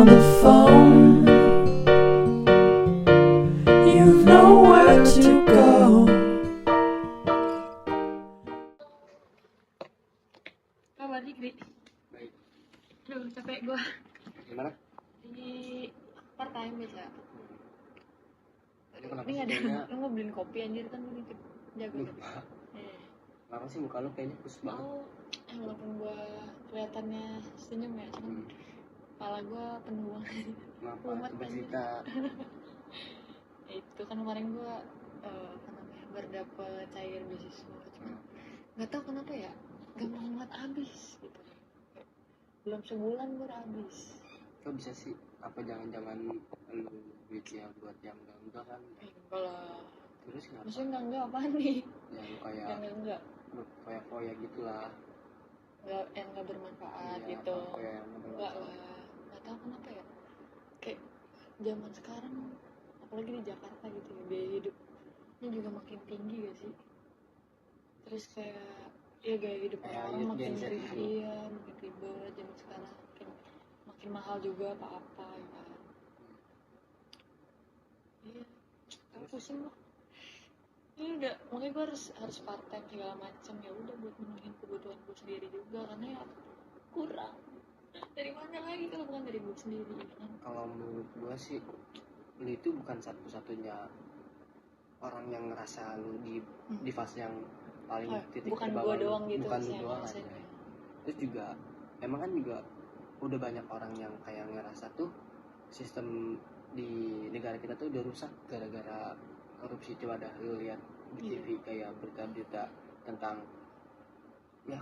on the phone, you've nowhere to go. Balik, Ri. Baik. Duh, capek gua. Gimana? Di part time biasa. Kenapa Ini sih ada, kayaknya lu mau beliin kopi anjir kan lu nih jago. lupa? Eh. Kenapa sih muka lu kayaknya kus banget? Oh, walaupun gua kelihatannya senyum ya, cuman kepala gua penuh banget. Kenapa? Umat Coba anjir. cerita. Ya, itu kan kemarin gua apa namanya baru dapet cair beasiswa, cuman nggak tahu kenapa ya gampang banget habis gitu. Belum sebulan gua udah habis. Kok bisa sih? Apa jangan-jangan lu duitnya buat yang enggak kan? Enggak lah. Terus kenapa? Maksudnya enggak apaan nih? Ya lu kayak Enggak. kayak foya gitulah. Enggak, yang enggak bermanfaat Iya, gitu. foya yang Enggak lah. Enggak tahu kenapa ya. Kayak zaman sekarang apalagi di Jakarta gitu ya, biaya hidupnya juga makin tinggi gak sih? Terus kayak ya gaya hidup Kayak orang makin Gen Z ribet, gitu. iya, makin ribet zaman sekarang, makin mahal juga apa-apa ya kan. Iya, aku pusing loh. Ini udah, makanya gue harus part time segala macam, ya udah buat menuhin kebutuhan gue sendiri juga, karena ya kurang. Dari mana lagi kalau bukan dari gue sendiri ya kan? Kalau menurut gua sih lu itu bukan satu-satunya orang yang ngerasa lu di fase yang paling titik Bukan terbawah gue doang gitu, bukan lu saya doang ngerasain aja. ya. Terus juga emang kan juga udah banyak orang yang kayak ngerasa tuh sistem di negara kita tuh udah rusak gara-gara korupsi. Coba dah lu lihat di Iya. TV kayak berita-berita tentang ya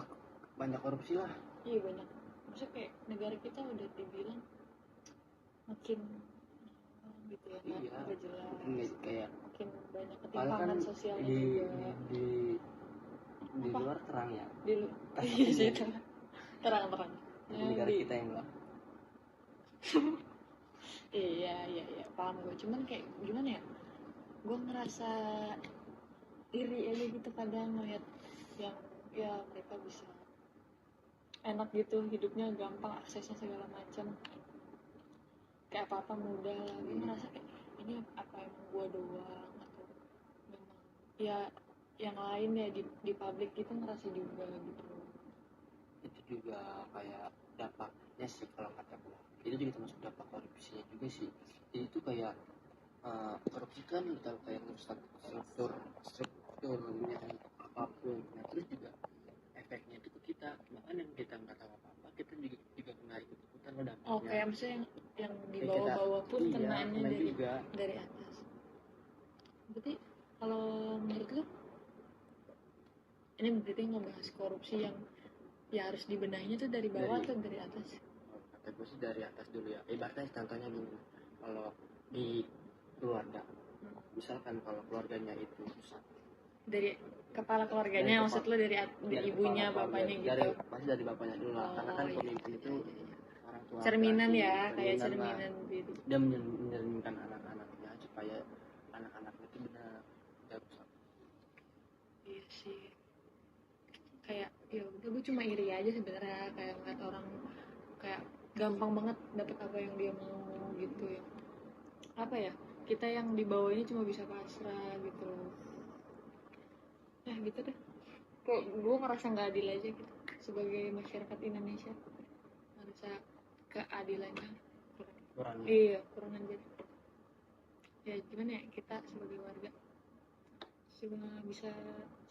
banyak korupsi lah. Iya banyak. Maksudnya kayak negara kita udah dibilang makin gitu ya, Iya, nggak jelas. kayak Makin banyak padahal kan ketimpangan sosialnya di juga. di Apa? luar terang ya. Iya sih terang. Di negara kita yang gelap. Iya paham gue. Cuman kayak gimana ya? Gue ngerasa iri aja gitu kadang ngeliat yang ya mereka bisa enak gitu hidupnya, gampang aksesnya segala macam, kayak apa mudah lah. Gue ngerasa kayak ini apa emang gue doang atau memang ya yang lain ya di publik gitu ngerasa juga gitu. Itu juga kayak dampaknya sih kalau kata gue. Itu juga termasuk dampak korupsinya juga sih. Jadi itu kayak korupsi kan udah kayak merusak strukturnya apapun. Nah terus juga efeknya itu ke kita, bahkan yang kita nggak tahu apa-apa kita juga kena ikut-ikutan lo dampaknya. Oh kayak maksudnya yang di Kayak bawah-bawah pun iya, kenanya kena juga. dari atas. Berarti kalau menurut lu ini berarti ngebahas korupsi yang ya harus dibenahinya tuh dari bawah atau dari atas? Kata gue sih dari atas dulu ya. Ibaratnya contohnya gini, kalau di keluarga, misalkan kalau keluarganya itu rusak, Dari kepala keluarganya, maksud lu dari ibunya, bapaknya gitu? Pasti dari bapaknya dulu lah, karena kan pemimpin itu orang tua. Cerminan ya, kayak cerminan gitu. Dia mencerminkan anak-anaknya supaya anak-anaknya itu benar. Iya sih. Kayak ya udah gue cuma iri aja sebenarnya kayak ngeliat orang kayak gampang banget dapet apa yang dia mau gitu ya. Apa ya? Kita yang di bawah ini cuma bisa pasrah gitu. Ya gitu deh. Kok gue ngerasa nggak adil aja gitu sebagai masyarakat Indonesia. Ngerasa keadilannya Kurang. Iya, kurang aja. Ya gimana ya kita sebagai warga cuma bisa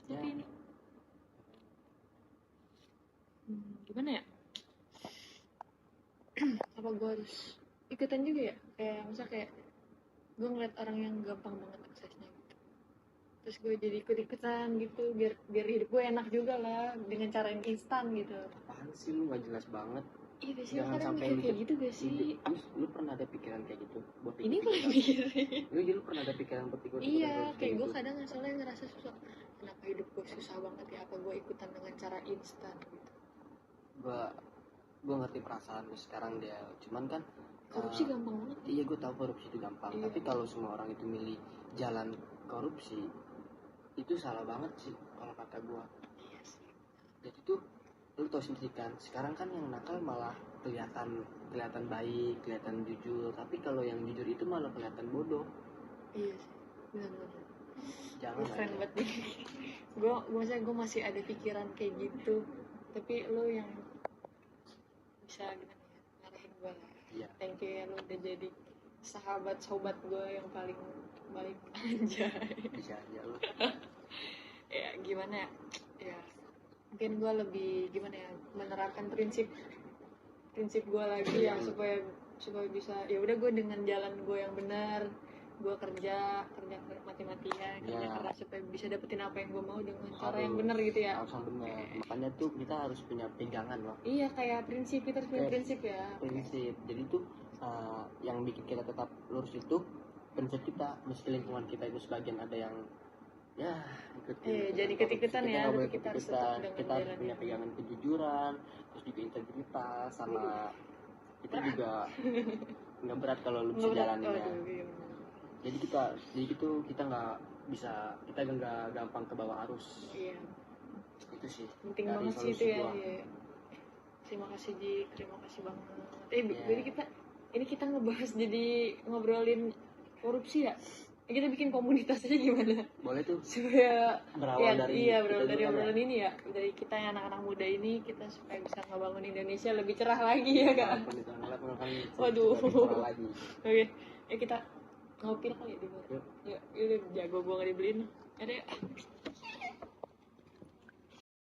seperti ini. Gimana ya? Apa gue harus ikutan juga ya? Kayak misalnya kayak gue ngeliat orang yang gampang banget aksesnya gitu. Terus gue jadi ikut-ikutan gitu biar hidup gue enak juga lah dengan cara yang instan gitu. Apaan sih lu nggak jelas banget? Iya biasanya Jangan kadang sampai mikir kayak gitu gak sih? Lu pernah ada pikiran kayak gitu? Ini gue mikirin. Lu pernah ada pikiran buat ikut? Iya, kayak gue kadang asalnya ngerasa susah. Kenapa hidup gue susah banget ya? Apa gue ikutan dengan cara instan gitu? Gue ngerti perasaan lu sekarang dia, cuman kan Korupsi gampang banget. Iya gue tahu korupsi itu gampang, Iya. tapi kalau semua orang itu milih jalan korupsi itu salah banget sih kalau kata gue. Iya sih. Jadi tuh lu tau sendiri kan, sekarang kan yang nakal malah kelihatan baik, kelihatan jujur, tapi kalau yang jujur itu malah kelihatan bodoh. Iya sih, benar-benar. Jangan Gue keren aja. banget nih. gue masih ada pikiran kayak gitu, tapi lo yang bisa gimana ya, ngarahin gue lah. Iya. Thank you ya, lo udah jadi sobat gue yang paling baik. Anjay. Bisa aja lo. Ya gimana ya, ya mungkin gue lebih gimana ya, menerapkan prinsip gue lagi ya, supaya bisa ya udah, gue dengan jalan gue yang benar, gue kerja mati-matian, kerja Ya. keras supaya bisa dapetin apa yang gue mau dengan cara yang Harus- benar gitu ya. Harus yang benar. Makanya tuh kita harus punya pegangan loh, Iya, kayak prinsip, kita harus punya Oke. prinsip ya. prinsip. Jadi tuh yang bikin kita tetap lurus itu prinsip kita. Meski lingkungan kita itu sebagian ada yang ya Jadi ikut-ikutan ya, nggak boleh tapi kita harus tetap ikut-ikutan. dengan Kita harus jalan punya yang pegangan kejujuran, terus juga integritas, sama kita juga nggak berat kalau lu bisa jalaninnya. iya. Jadi kita nggak bisa, kita nggak gampang ke bawah arus. Iya, Itu sih penting dari banget sih solusi itu ya. gua. Iya. Terima kasih Ji, terima kasih banget. Iya. Jadi kita ngebahas, jadi ngobrolin korupsi ya. Kita bikin komunitas aja gimana? Boleh tuh Supaya berawal dari berawal kita dari juga obrolan ini ya, dari kita yang anak-anak muda ini, kita supaya bisa ngebangun Indonesia lebih cerah lagi ya kan. walaupun itu ngelap akan Waduh. lebih cerah lagi. Oke, ya kita ngopi lah kali ya di luar. Yuk. Ya, jago gua nggak dibeliin. Ada ya.